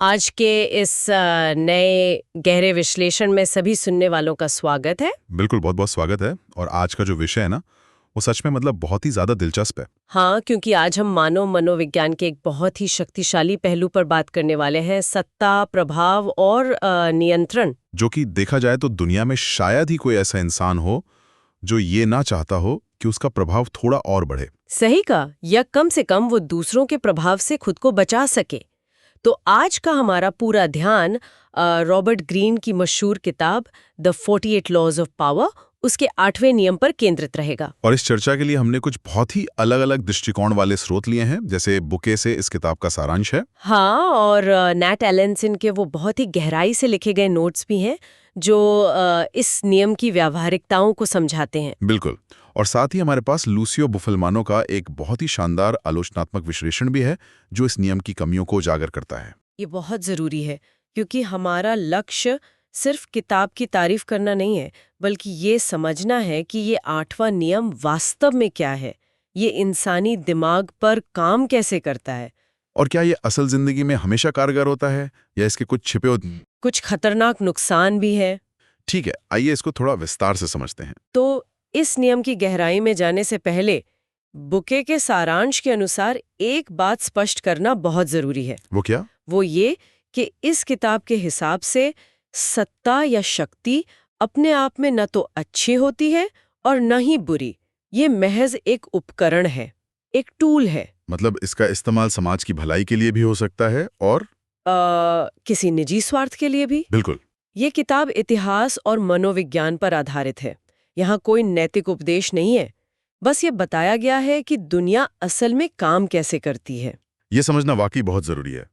आज के इस नए गहरे विश्लेषण में सभी सुनने वालों का स्वागत है। बिल्कुल, बहुत बहुत स्वागत है। और आज का जो विषय है ना, वो सच में मतलब बहुत ही ज्यादा दिलचस्प है। हाँ, क्योंकि आज हम मानव मनोविज्ञान के एक बहुत ही शक्तिशाली पहलू पर बात करने वाले हैं, सत्ता, प्रभाव और नियंत्रण। जो कि देखा जाए तो दुनिया में शायद ही कोई ऐसा इंसान हो जो ये ना चाहता हो कि उसका प्रभाव थोड़ा और बढ़े। सही कहा, या कम से कम वो दूसरों के प्रभाव से खुद को बचा सके। तो आज का हमारा पूरा ध्यान रॉबर्ट ग्रीन की मशहूर किताब द 48 लॉज ऑफ पावर, उसके 8वें नियम पर केंद्रित रहेगा। और इस चर्चा के लिए हमने कुछ बहुत ही अलग अलग दृष्टिकोण वाले स्रोत लिए हैं, जैसे बुके से इस किताब का सारांश है। हाँ, और नैट एलेंसन के वो बहुत ही गहराई से लिखे गए नोट्स भी हैं जो इस नियम की व्यावहारिकताओं को समझाते हैं। बिल्कुल। और साथ ही हमारे पास लूसियो बुफलमानो का एक बहुत ही शानदार आलोचनात्मक विश्लेषण भी है जो इस नियम की कमियों को उजागर करता है। ये बहुत जरूरी है, क्योंकि हमारा लक्ष्य सिर्फ किताब की तारीफ करना नहीं है, बल्कि ये समझना है कि ये 8वां नियम वास्तव में क्या है, ये इंसानी दिमाग पर काम कैसे करता है, और क्या ये असल जिंदगी में हमेशा कारगर होता है या इसके कुछ छिपे कुछ खतरनाक नुकसान भी है। ठीक है, आइए इसको थोड़ा विस्तार से समझते हैं। तो इस नियम की गहराई में जाने से पहले बुके के सारांश के अनुसार एक बात स्पष्ट करना बहुत जरूरी है। वो क्या? वो ये कि इस किताब के हिसाब से सत्ता या शक्ति अपने आप में न तो अच्छी होती है और न ही बुरी। ये महज एक उपकरण है, एक टूल है। मतलब इसका इस्तेमाल समाज की भलाई के लिए भी हो सकता है और किसी निजी स्वार्थ के लिए भी। बिल्कुल। ये किताब इतिहास और मनोविज्ञान पर आधारित है। यहाँ कोई नैतिक उपदेश नहीं है, बस ये बताया गया है कि दुनिया असल में काम कैसे करती है। ये समझना वाकई बहुत जरूरी है।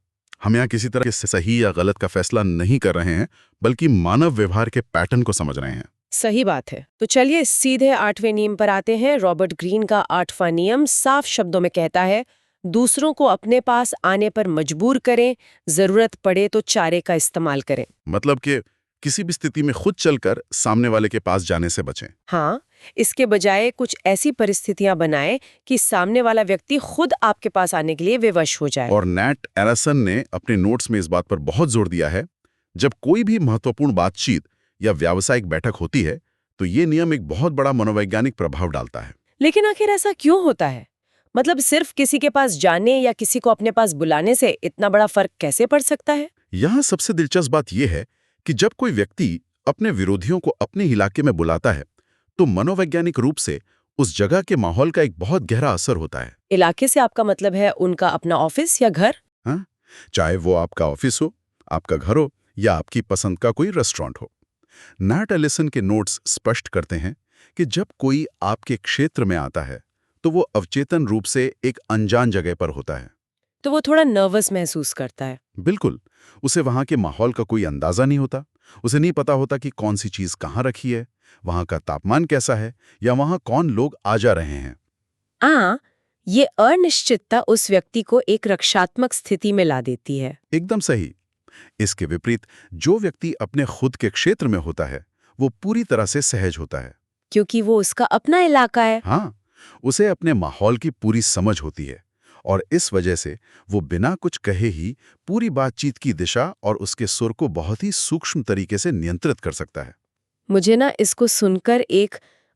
हम यहाँ किसी तरह के सही या गलत का फैसला नहीं कर रहे हैं, बल्कि मानव व्यवहार के पैटर्न को समझ रहे हैं। सही बात है। तो चलिए सीधे 8वें नियम पर आते हैं। रॉबर्ट ग्रीन का 8वां नियम साफ शब्दों में कहता है, दूसरों को अपने पास आने पर मजबूर करें, जरूरत पड़े तो चारे का इस्तेमाल करें। मतलब कि किसी भी स्थिति में खुद चलकर सामने वाले के पास जाने से बचें। हाँ, इसके बजाय कुछ ऐसी परिस्थितियां बनाएं कि सामने वाला व्यक्ति खुद आपके पास आने के लिए विवश हो जाए। और नैट एलेसन ने अपने नोट्स में इस बात पर बहुत जोर दिया है, जब कोई भी महत्वपूर्ण बातचीत या व्यावसायिक बैठक होती है तो ये नियम एक बहुत बड़ा मनोवैज्ञानिक प्रभाव डालता है। लेकिन आखिर ऐसा क्यों होता है? मतलब सिर्फ किसी के पास जाने या किसी को अपने पास बुलाने से इतना बड़ा फर्क कैसे पड़ सकता है? यहाँ सबसे दिलचस्प बात यह है कि जब कोई व्यक्ति अपने विरोधियों को अपने इलाके में बुलाता है तो मनोवैज्ञानिक रूप से उस जगह के माहौल का एक बहुत गहरा असर होता है। इलाके से आपका मतलब है उनका अपना ऑफिस या घर? हाँ, चाहे वो आपका ऑफिस हो, आपका घर हो या आपकी पसंद का कोई रेस्टोरेंट हो। नैट एलिसन के नोट्स स्पष्ट करते हैं कि जब कोई आपके क्षेत्र में आता है तो वो अवचेतन रूप से एक अनजान जगह पर होता है। तो वो थोड़ा नर्वस महसूस करता है। बिल्कुल। उसे वहां के माहौल का कोई अंदाजा नहीं होता। उसे नहीं पता होता कि कौन सी चीज कहाँ रखी है, वहां का तापमान कैसा है या वहां कौन लोग आ जा रहे हैं। ये अनिश्चितता उस व्यक्ति को एक रक्षात्मक स्थिति में ला देती है। एकदम सही। इसके विपरीत जो व्यक्ति अपने खुद के क्षेत्र में होता है वो पूरी तरह से सहज होता है, क्योंकि वो उसका अपना इलाका है। हाँ, उसे अपने माहौल की पूरी समझ होती है और इस वजह से वो बिना कुछ कहे ही पूरी बातचीत की दिशा और उसके सुर को बहुत ही सूक्ष्म तरीके से नियंत्रित कर सकता है। मुझे ना इसको सुनकर एक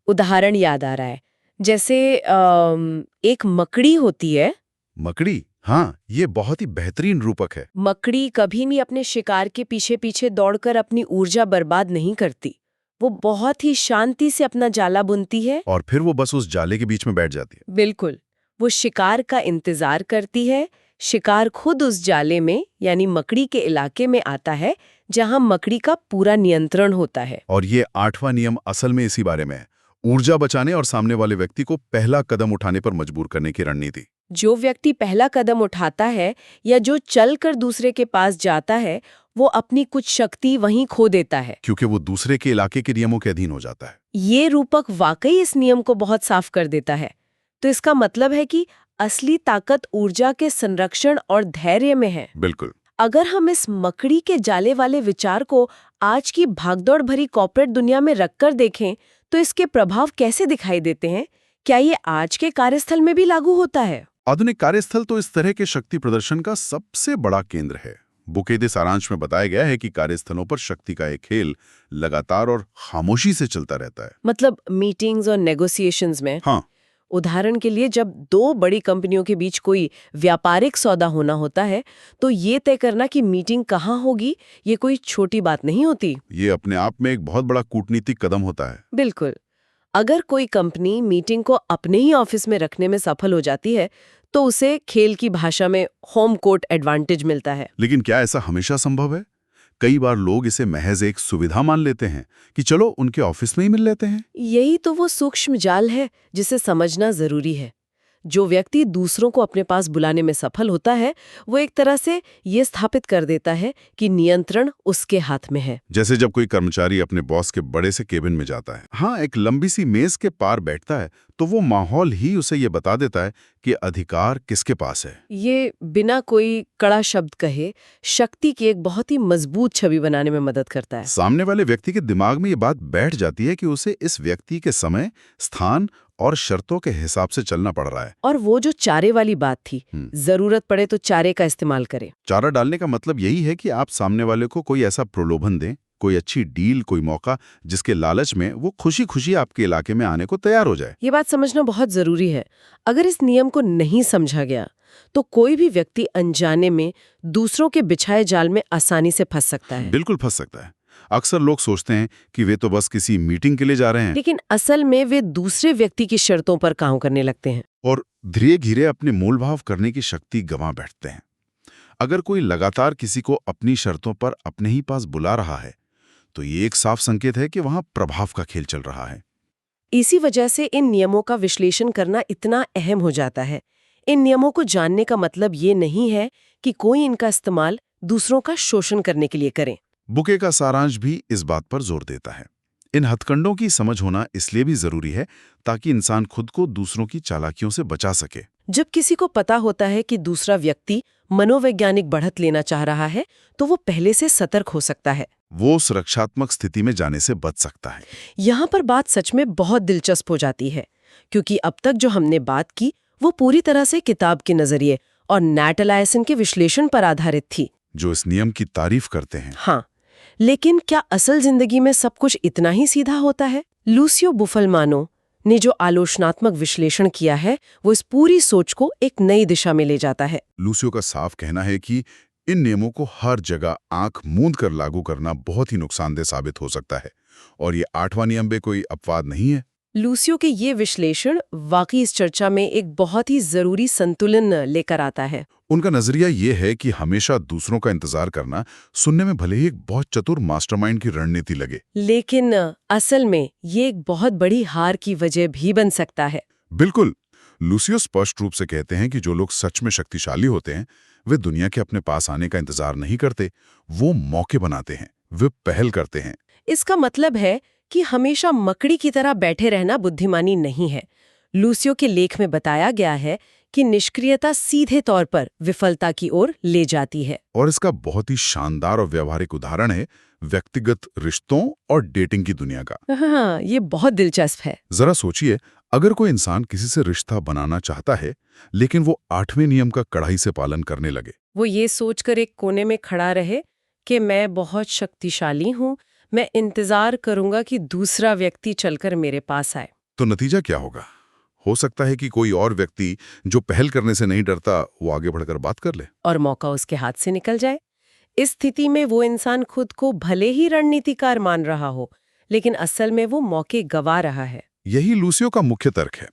उदाहरण याद आ रहा है। जैसे एक मकड़ी होती है। मकड़ी, हाँ, ये बहुत ही बेहतरीन रूपक है। मकड़ी कभी भी अपने शिकार के पीछे पीछे दौड़कर अपनी ऊर्जा बर्बाद नहीं करती। वो बहुत ही शांति से अपना जाला बुनती है और फिर वो बस उस जाले के बीच में बैठ जाती है। बिल्कुल, वो शिकार का इंतजार करती है। शिकार खुद उस जाले में यानी मकड़ी के इलाके में आता है जहां मकड़ी का पूरा नियंत्रण होता है। और ये 8वां नियम असल में इसी बारे में है, ऊर्जा बचाने और सामने वाले व्यक्ति को पहला कदम उठाने पर मजबूर करने की रणनीति। जो व्यक्ति पहला कदम उठाता है या जो चलकर दूसरे के पास जाता है, वो अपनी कुछ शक्ति वहीं खो देता है, क्योंकि वो दूसरे के इलाके के नियमों के अधीन हो जाता है। ये रूपक वाकई इस नियम को बहुत साफ कर देता है। तो इसका मतलब है कि असली ताकत ऊर्जा के संरक्षण और धैर्य में है। बिल्कुल। अगर हम इस मकड़ी के जाले वाले विचार को आज की भागदौड़ भरी कॉर्पोरेट दुनिया में रखकर देखें तो इसके प्रभाव कैसे दिखाई देते हैं? क्या ये आज के कार्यस्थल में भी लागू होता है? आधुनिक कार्यस्थल तो इस तरह के शक्ति प्रदर्शन का सबसे बड़ा केंद्र है। बुके के सारांश में बताया गया है कि कार्यस्थलों पर शक्ति का एक खेल लगातार और खामोशी से चलता रहता है। मतलब मीटिंग्स और नेगोशिएशंस में हाँ, उदाहरण के लिए जब दो बड़ी कंपनियों के बीच कोई व्यापारिक सौदा होना होता है तो ये तय करना कि मीटिंग कहाँ होगी, ये कोई छोटी बात नहीं होती। ये अपने आप में एक बहुत बड़ा कूटनीतिक कदम होता है। बिल्कुल। अगर कोई कंपनी मीटिंग को अपने ही ऑफिस में रखने में सफल हो जाती है तो उसे खेल की भाषा में होम कोर्ट एडवांटेज मिलता है। लेकिन क्या ऐसा हमेशा संभव है? कई बार लोग इसे महज एक सुविधा मान लेते हैं कि चलो उनके ऑफिस में ही मिल लेते हैं। यही तो वो सूक्ष्म जाल है जिसे समझना जरूरी है। जो व्यक्ति दूसरों को अपने पास बुलाने में सफल होता है वो एक तरह से ये स्थापित कर देता है कि नियंत्रण उसके हाथ में है। जैसे जब कोई कर्मचारी अपने बॉस के बड़े से केबिन में जाता है, हाँ, एक लंबी सी मेज के पार बैठता है, तो वो माहौल ही उसे ये बता देता है कि अधिकार किसके पास है। ये बिना कोई कड़ा शब्द कहे शक्ति की एक बहुत ही मजबूत छवि बनाने में मदद करता है। सामने वाले व्यक्ति के दिमाग में ये बात बैठ जाती है कि उसे इस व्यक्ति के समय, स्थान और शर्तों के हिसाब से चलना पड़ रहा है। और वो जो चारे वाली बात थी, जरूरत पड़े तो चारे का इस्तेमाल करें। चारा डालने का मतलब यही है कि आप सामने वाले को कोई ऐसा प्रलोभन दें, कोई अच्छी डील, कोई मौका, जिसके लालच में वो खुशी खुशी आपके इलाके में आने को तैयार हो जाए। ये बात समझना बहुत जरूरी है। अगर इस नियम को नहीं समझा गया तो कोई भी व्यक्ति अनजाने में दूसरों के बिछाए जाल में आसानी से फंस सकता है। बिल्कुल फंस सकता है। अक्सर लोग सोचते हैं कि वे तो बस किसी मीटिंग के लिए जा रहे हैं, लेकिन असल में वे दूसरे व्यक्ति की शर्तों पर काम करने लगते हैं और धीरे धीरे अपने मूल भाव करने की शक्ति गंवा बैठते हैं। अगर कोई लगातार किसी को अपनी शर्तों पर अपने ही पास बुला रहा है तो ये एक साफ संकेत है कि वहां प्रभाव का खेल चल रहा है। इसी वजह से इन नियमों का विश्लेषण करना इतना अहम हो जाता है। इन नियमों को जानने का मतलब ये नहीं है कि कोई इनका इस्तेमाल दूसरों का शोषण करने के लिए करे। बुके का सारांश भी इस बात पर जोर देता है। इन हथकंडों की समझ होना इसलिए भी जरूरी है ताकि इंसान खुद को दूसरों की चालाकियों से बचा सके। जब किसी को पता होता है कि दूसरा व्यक्ति मनोवैज्ञानिक बढ़त लेना चाह रहा है तो वो पहले से सतर्क हो सकता है। वो सुरक्षात्मक स्थिति में जाने से बच सकता है। यहाँ पर बात सच में बहुत दिलचस्प हो जाती है, क्योंकि अब तक जो हमने बात की वो पूरी तरह से किताब के नजरिए और नैट एलायसन के विश्लेषण पर आधारित थी, जो इस नियम की तारीफ करते हैं। हाँ, लेकिन क्या असल जिंदगी में सब कुछ इतना ही सीधा होता है? लूसियो बुफलमानो ने जो आलोचनात्मक विश्लेषण किया है वो इस पूरी सोच को एक नई दिशा में ले जाता है। लूसियो का साफ कहना है कि इन नियमों को हर जगह आंख मूंद कर लागू करना बहुत ही नुकसानदेह साबित हो सकता है, और ये 8वां नियम भी कोई अपवाद नहीं है। लूसियो के ये विश्लेषण वाकई इस चर्चा में एक बहुत ही जरूरी संतुलन लेकर आता है। उनका नजरिया ये है कि हमेशा दूसरों का इंतजार करना सुनने में भले ही एक बहुत चतुर मास्टरमाइंड की रणनीति लगे, लेकिन असल में ये एक बहुत बड़ी हार की वजह भी बन सकता है। बिल्कुल। लूसियो स्पष्ट रूप से कहते हैं कि जो लोग सच में शक्तिशाली होते हैं वे दुनिया के अपने पास आने का इंतजार नहीं करते, वो मौके बनाते हैं, वे पहल करते हैं। इसका मतलब है कि हमेशा मकड़ी की तरह बैठे रहना बुद्धिमानी नहीं है। लूसियो के लेख में बताया गया है कि निष्क्रियता सीधे तौर पर विफलता की ओर ले जाती है। और इसका बहुत ही शानदार और व्यवहारिक उदाहरण है व्यक्तिगत रिश्तों और डेटिंग की दुनिया का। हाँ, ये बहुत दिलचस्प है। जरा सोचिए, अगर कोई इंसान किसी से रिश्ता बनाना चाहता है लेकिन वो 8वें नियम का कड़ाई से पालन करने लगे, वो ये सोचकर एक कोने में खड़ा रहे कि मैं बहुत शक्तिशाली हूँ, मैं इंतजार करूंगा कि दूसरा व्यक्ति चलकर मेरे पास आए, तो नतीजा क्या होगा? हो सकता है कि कोई और व्यक्ति जो पहल करने से नहीं डरता वो आगे बढ़कर बात कर ले और मौका उसके हाथ से निकल जाए। इस स्थिति में वो इंसान खुद को भले ही रणनीतिकार मान रहा हो, लेकिन असल में वो मौके गंवा रहा है। यही लूसियो का मुख्य तर्क है।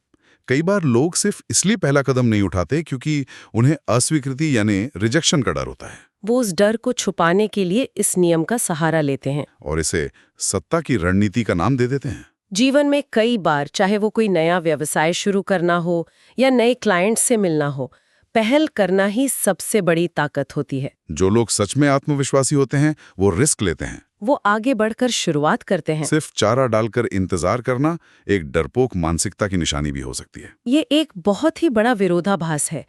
कई बार लोग सिर्फ इसलिए पहला कदम नहीं उठाते क्योंकि उन्हें अस्वीकृति यानी रिजेक्शन का डर होता है। वो उस डर को छुपाने के लिए इस नियम का सहारा लेते हैं और इसे सत्ता की रणनीति का नाम दे देते हैं। जीवन में कई बार, चाहे वो कोई नया व्यवसाय शुरू करना हो या नए क्लाइंट से मिलना हो, पहल करना ही सबसे बड़ी ताकत होती है। जो लोग सच में आत्मविश्वासी होते हैं वो रिस्क लेते हैं, वो आगे बढ़कर शुरुआत करते हैं। सिर्फ चारा डालकर इंतजार करना एक डरपोक मानसिकता की निशानी भी हो सकती है। ये एक बहुत ही बड़ा विरोधाभास है।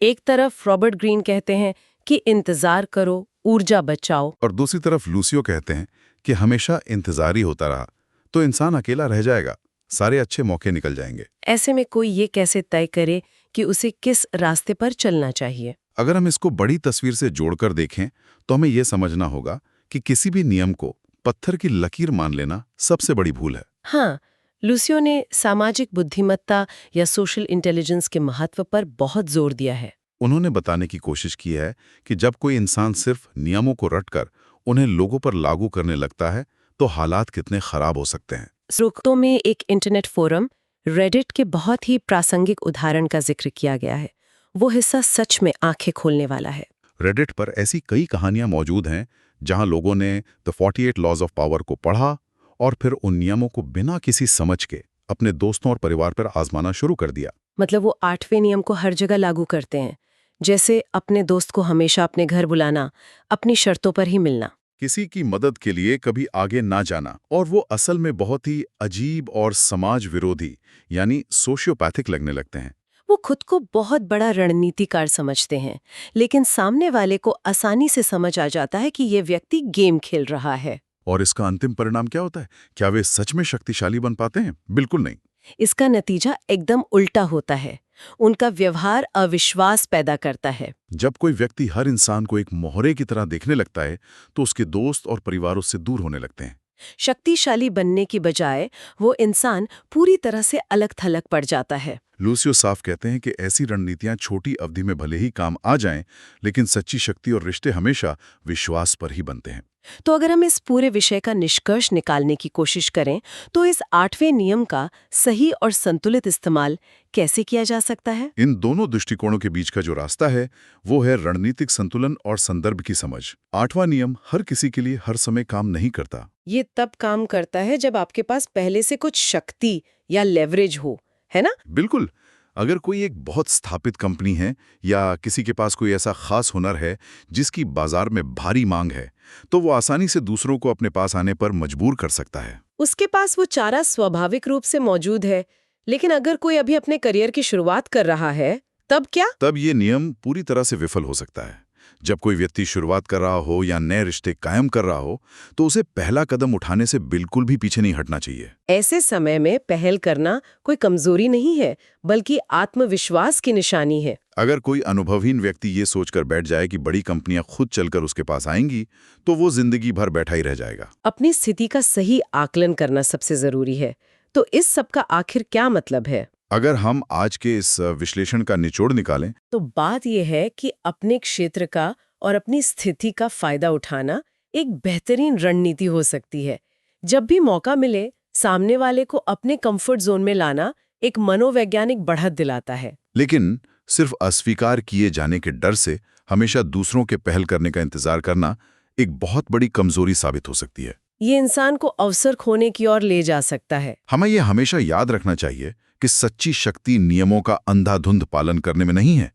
एक तरफ रॉबर्ट ग्रीन कहते हैं कि इंतजार करो, ऊर्जा बचाओ, और दूसरी तरफ लूसियो कहते हैं कि हमेशा इंतजार ही होता रहा तो इंसान अकेला रह जाएगा, सारे अच्छे मौके निकल जाएंगे। ऐसे में कोई ये कैसे तय करे कि उसे किस रास्ते पर चलना चाहिए? अगर हम इसको बड़ी तस्वीर से जोड़कर देखें तो हमें यह समझना होगा कि किसी भी नियम को पत्थर की लकीर मान लेना सबसे बड़ी भूल है। हाँ, लूसियो ने सामाजिक बुद्धिमत्ता या सोशल इंटेलिजेंस के महत्व पर बहुत जोर दिया है। उन्होंने बताने की कोशिश की है कि जब कोई इंसान सिर्फ नियमों को रटकर उन्हें लोगों पर लागू करने लगता है तो हालात कितने खराब हो सकते हैं। सुर्खियों में एक इंटरनेट फोरम रेडिट के बहुत ही प्रासंगिक उदाहरण का जिक्र किया गया है। वो हिस्सा सच में आंखें खोलने वाला है। रेडिट पर ऐसी कई कहानियां मौजूद हैं जहां लोगों ने द 48 लॉज ऑफ पावर को पढ़ा और फिर उन नियमों को बिना किसी समझ के अपने दोस्तों और परिवार पर आजमाना शुरू कर दिया। मतलब वो 8वें नियम को हर जगह लागू करते हैं, जैसे अपने दोस्त को हमेशा अपने घर बुलाना, अपनी शर्तों पर ही मिलना, किसी की मदद के लिए कभी आगे ना जाना, और वो असल में बहुत ही अजीब और समाज विरोधी यानी सोशियोपैथिक लगने लगते हैं। वो खुद को बहुत बड़ा रणनीतिकार समझते हैं, लेकिन सामने वाले को आसानी से समझ आ जाता है कि ये व्यक्ति गेम खेल रहा है। और इसका अंतिम परिणाम क्या होता है? क्या वे सच में शक्तिशाली बन पाते हैं? बिल्कुल नहीं। इसका नतीजा एकदम उल्टा होता है। उनका व्यवहार अविश्वास पैदा करता है। जब कोई व्यक्ति हर इंसान को एक मोहरे की तरह देखने लगता है तो उसके दोस्त और परिवार उससे दूर होने लगते हैं। शक्तिशाली बनने की बजाय वो इंसान पूरी तरह से अलग थलग पड़ जाता है। लूसियो साफ कहते हैं कि ऐसी रणनीतियां छोटी अवधि में भले ही काम आ जाएं, लेकिन सच्ची शक्ति और रिश्ते हमेशा विश्वास पर ही बनते हैं। तो अगर हम इस पूरे विषय का निष्कर्ष निकालने की कोशिश करें तो इस 8वें नियम का सही और संतुलित इस्तेमाल कैसे किया जा सकता है? इन दोनों दृष्टिकोणों के बीच का जो रास्ता है वो है रणनीतिक संतुलन और संदर्भ की समझ। 8वां नियम हर किसी के लिए हर समय काम नहीं करता। ये तब काम करता है जब आपके पास पहले से कुछ शक्ति या लेवरेज हो, है ना? बिल्कुल। अगर कोई एक बहुत स्थापित कंपनी है या किसी के पास कोई ऐसा खास हुनर है जिसकी बाजार में भारी मांग है, तो वो आसानी से दूसरों को अपने पास आने पर मजबूर कर सकता है। उसके पास वो चारा स्वाभाविक रूप से मौजूद है। लेकिन अगर कोई अभी अपने करियर की शुरुआत कर रहा है, तब क्या? तब ये नियम पूरी तरह से विफल हो सकता है। जब कोई व्यक्ति शुरुआत कर रहा हो या नए रिश्ते कायम कर रहा हो तो उसे पहला कदम उठाने से बिल्कुल भी पीछे नहीं हटना चाहिए। ऐसे समय में पहल करना कोई कमजोरी नहीं है, बल्कि आत्मविश्वास की निशानी है। अगर कोई अनुभवहीन व्यक्ति ये सोचकर बैठ जाए कि बड़ी कंपनियां खुद चलकर उसके पास आएंगी, तो वो जिंदगी भर बैठा ही रह जाएगा। अपनी स्थिति का सही आकलन करना सबसे जरूरी है। तो इस सब का आखिर क्या मतलब है? अगर हम आज के इस विश्लेषण का निचोड़ निकालें तो बात यह है कि अपने क्षेत्र का और अपनी स्थिति का फायदा उठाना एक बेहतरीन रणनीति हो सकती है। जब भी मौका मिले, सामने वाले को अपने कंफर्ट जोन में लाना एक मनोवैज्ञानिक बढ़त दिलाता है। लेकिन सिर्फ अस्वीकार किए जाने के डर से हमेशा दूसरों के पहल करने का इंतजार करना एक बहुत बड़ी कमजोरी साबित हो सकती है। ये इंसान को अवसर खोने की ओर ले जा सकता है। हमें यह हमेशा याद रखना चाहिए कि सच्ची शक्ति नियमों का अंधाधुंध पालन करने में नहीं है।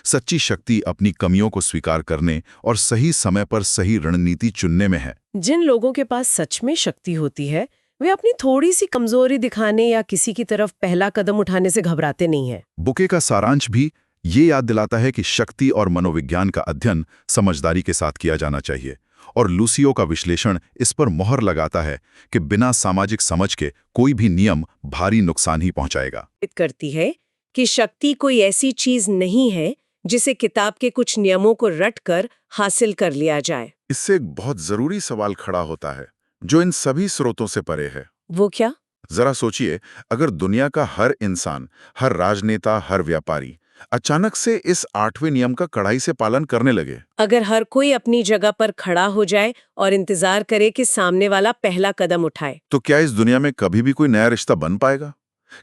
सच्ची शक्ति अपनी कमियों को स्वीकार करने और सही समय पर सही रणनीति चुनने में है। जिन लोगों के पास सच में शक्ति होती है, वे अपनी थोड़ी सी कमजोरी दिखाने या किसी की तरफ पहला कदम उठाने से घबराते नहीं हैं। बुके का सारांश भी ये याद दिलाता है कि शक्ति और मनोविज्ञान का अध्ययन समझदारी के साथ किया जाना चाहिए, और लूसियो का विश्लेषण इस पर मोहर लगाता है कि बिना सामाजिक समझ के कोई भी नियम भारी नुकसान ही पहुंचाएगा। करती है कि शक्ति कोई ऐसी चीज नहीं है जिसे किताब के कुछ नियमों को रटकर हासिल कर लिया जाए। इससे एक बहुत जरूरी सवाल खड़ा होता है जो इन सभी स्रोतों से परे है। वो क्या? जरा सोचिए, अगर दुनिया का हर इंसान, हर राजनेता, हर व्यापारी अचानक से इस 8वें नियम का कड़ाई से पालन करने लगे, अगर हर कोई अपनी जगह पर खड़ा हो जाए और इंतजार करे कि सामने वाला पहला कदम उठाए, तो क्या इस दुनिया में कभी भी कोई नया रिश्ता बन पाएगा?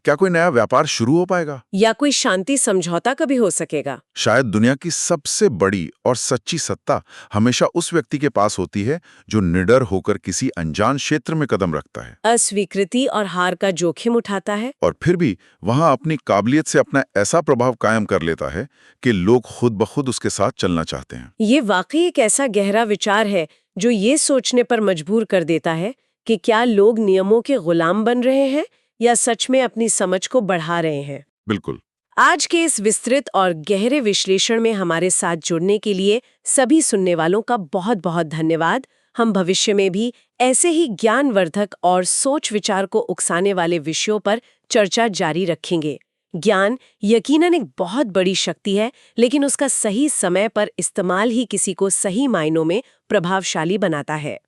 क्या कोई नया व्यापार शुरू हो पाएगा? या कोई शांति समझौता कभी हो सकेगा? शायद दुनिया की सबसे बड़ी और सच्ची सत्ता हमेशा उस व्यक्ति के पास होती है जो निडर होकर किसी अनजान क्षेत्र में कदम रखता है, अस्वीकृति और हार का जोखिम उठाता है, और फिर भी वहां अपनी काबिलियत से अपना ऐसा प्रभाव कायम कर लेता है कि लोग खुद ब खुद उसके साथ चलना चाहते हैं। ये वाकई एक ऐसा गहरा विचार है जो ये सोचने पर मजबूर कर देता है कि क्या लोग नियमों के गुलाम बन रहे हैं या सच में अपनी समझ को बढ़ा रहे हैं। बिल्कुल। आज के इस विस्तृत और गहरे विश्लेषण में हमारे साथ जुड़ने के लिए सभी सुनने वालों का बहुत बहुत धन्यवाद। हम भविष्य में भी ऐसे ही ज्ञानवर्धक और सोच विचार को उकसाने वाले विषयों पर चर्चा जारी रखेंगे। ज्ञान यकीनन एक बहुत बड़ी शक्ति है, लेकिन उसका सही समय पर इस्तेमाल ही किसी को सही मायनों में प्रभावशाली बनाता है।